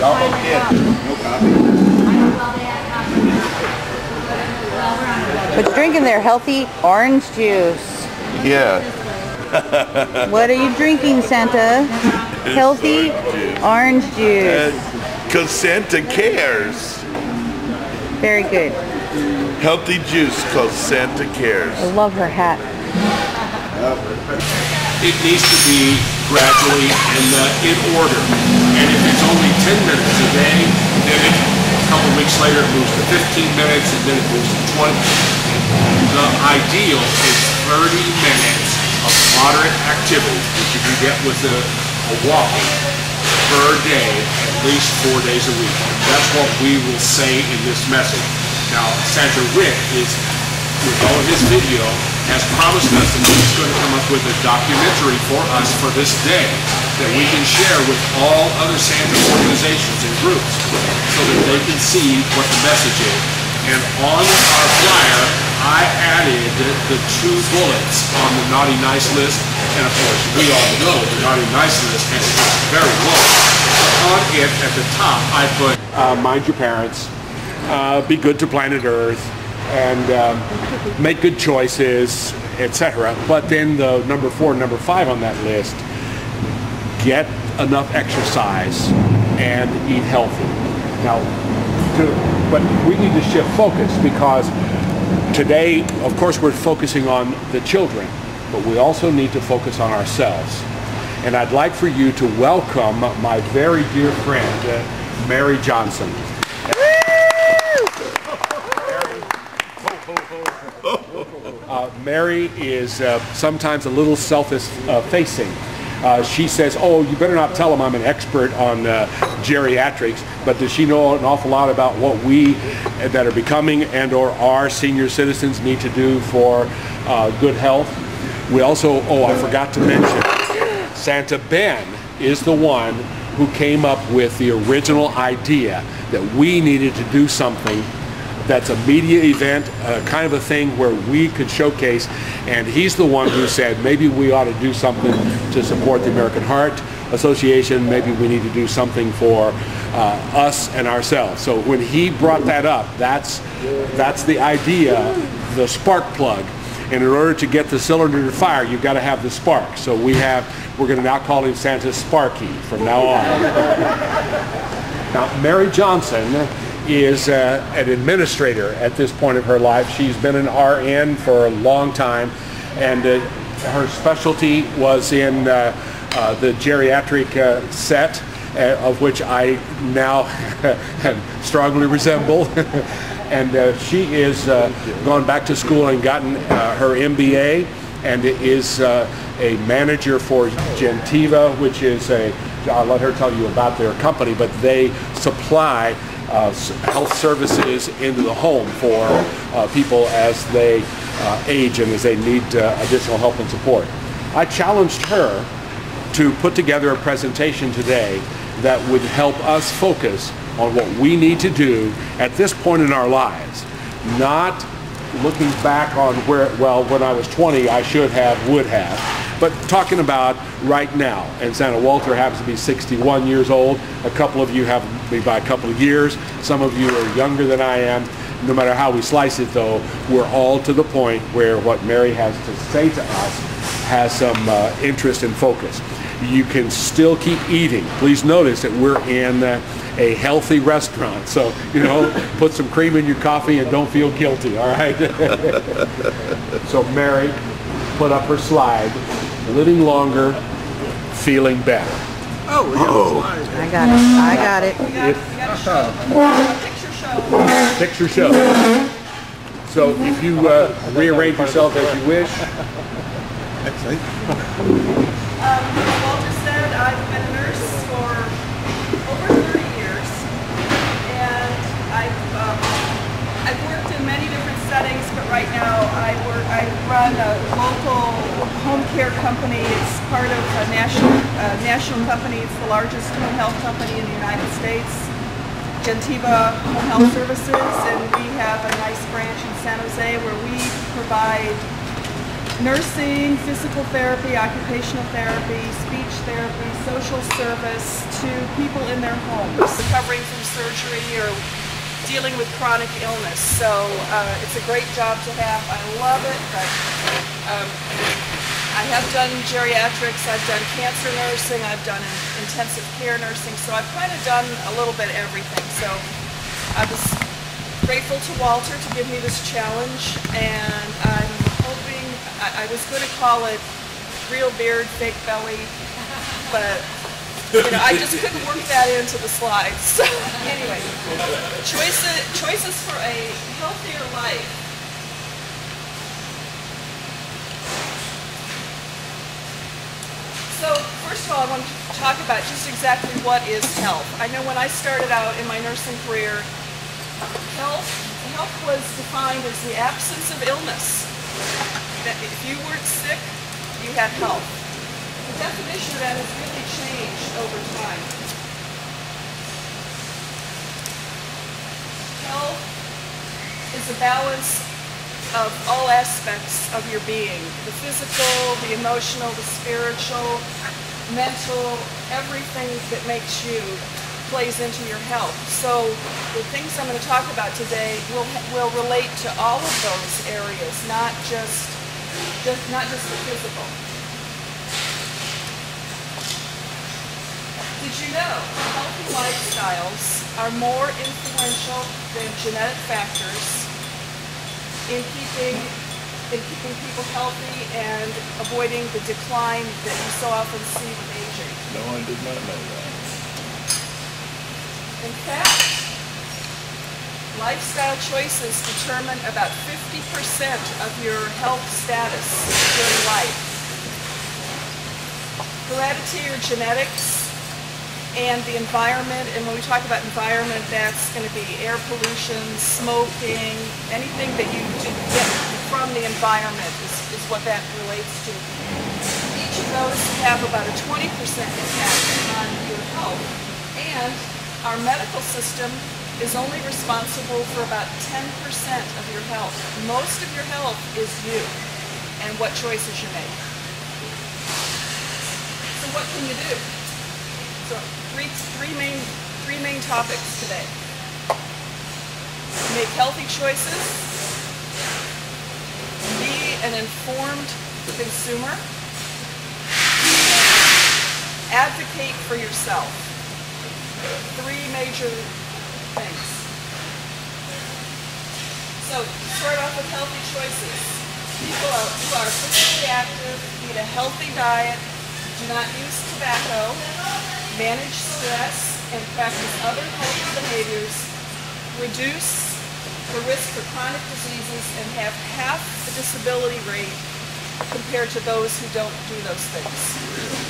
Oh, yeah. No coffee. But you're drinking their healthy orange juice. Yeah. What are you drinking, Santa? Healthy orange juice. Because Santa cares. Very good. Healthy juice because Santa cares. I love her hat. It needs to be gradually and in order. And if it's only 10 minutes a day, then a couple weeks later it moves to 15 minutes and then it moves to 20. The ideal is 30 minutes of moderate activity that you can get with a walking per day, at least 4 days a week. That's what we will say in this message. Now, Santa Rick is, with all of his video, has promised us that he's going to come up with a documentary for us for this day that we can share with all other Santa organizations and groups so that they can see what the message is. And on our flyer, I added the 2 bullets on the Naughty Nice list. And of course, we all know the Naughty Nice list is very low. On it, at the top, I put, mind your parents, be good to planet Earth, and make good choices, etc. But then the number 4 and number 5 on that list, get enough exercise and eat healthy. Now, but we need to shift focus because today, of course, we're focusing on the children, but we also need to focus on ourselves. And I'd like for you to welcome my very dear friend, Mary Johnson. Mary is sometimes a little selfish-facing. She says, oh, you better not tell them I'm an expert on geriatrics, but does she know an awful lot about what we that are becoming and or are senior citizens need to do for good health? We also, oh, I forgot to mention, Santa Ben is the one who came up with the original idea that we needed to do something that's a media event, kind of a thing where we could showcase, and he's the one who said maybe we ought to do something to support the American Heart Association, maybe we need to do something for us and ourselves. So when he brought that up, that's the idea, the spark plug. And in order to get the cylinder to fire, you've got to have the spark. So we're going to now call him Santa Sparky from now on. Now, Mary Johnson is an administrator at this point of her life. She's been an RN for a long time, and her specialty was in the geriatric set, of which I now strongly resemble. And she is gone back to school and gotten her MBA, and is a manager for Gentiva, which is I'll let her tell you about their company, but they supply health services into the home for people as they age and as they need additional help and support. I challenged her to put together a presentation today that would help us focus on what we need to do at this point in our lives, not looking back on where, well, when I was 20 I should have, would have, but talking about right now. And Santa Walter happens to be 61 years old. A couple of you have me by a couple of years. Some of you are younger than I am. No matter how we slice it, though, we're all to the point where what Mary has to say to us has some interest and focus. You can still keep eating. Please notice that we're in a healthy restaurant, so put some cream in your coffee and don't feel guilty, all right? So Mary put up her slide, living longer, feeling better. Oh, I got it. Picture show. So if you rearrange yourself as you wish. Walter said I've been a nurse for over 30 years, and I've worked in many different settings, but right now I run a local home care company. It's part of a national company. It's the largest home health company in the United States, Gentiva Home Health Services, and we have a nice branch in San Jose where we provide nursing, physical therapy, occupational therapy, speech therapy, social service to people in their homes, recovering from surgery or dealing with chronic illness. So it's a great job to have. I love it, but I have done geriatrics, I've done cancer nursing, I've done intensive care nursing, so I've kind of done a little bit everything. So I was grateful to Walter to give me this challenge, and I'm hoping, I was going to call it real beard, fake belly, but you know, I just couldn't work that into the slides. So anyway, choices for a healthier life. So first of all, I want to talk about just exactly what is health. I know when I started out in my nursing career, health was defined as the absence of illness. That if you weren't sick, you had health. The definition of that has really changed over time. Health is a balance of all aspects of your being. The physical, the emotional, the spiritual, mental, everything that makes you plays into your health. So the things I'm going to talk about today will relate to all of those areas, not just the physical. Did you know healthy lifestyles are more influential than genetic factors in keeping people healthy and avoiding the decline that you so often see with aging? No, I did not know that. In fact, lifestyle choices determine about 50% of your health status during life. Heredity or genetics, and the environment, and when we talk about environment, that's going to be air pollution, smoking, anything that you get from the environment is what that relates to. Each of those have about a 20% impact on your health, and our medical system is only responsible for about 10% of your health. Most of your health is you and what choices you make. So what can you do? So three main topics today. Make healthy choices, be an informed consumer, advocate for yourself. Three major things. So start off with healthy choices. People who are physically active, eat a healthy diet, do not use tobacco, manage stress, and practice other healthy behaviors, reduce the risk for chronic diseases, and have half the disability rate compared to those who don't do those things.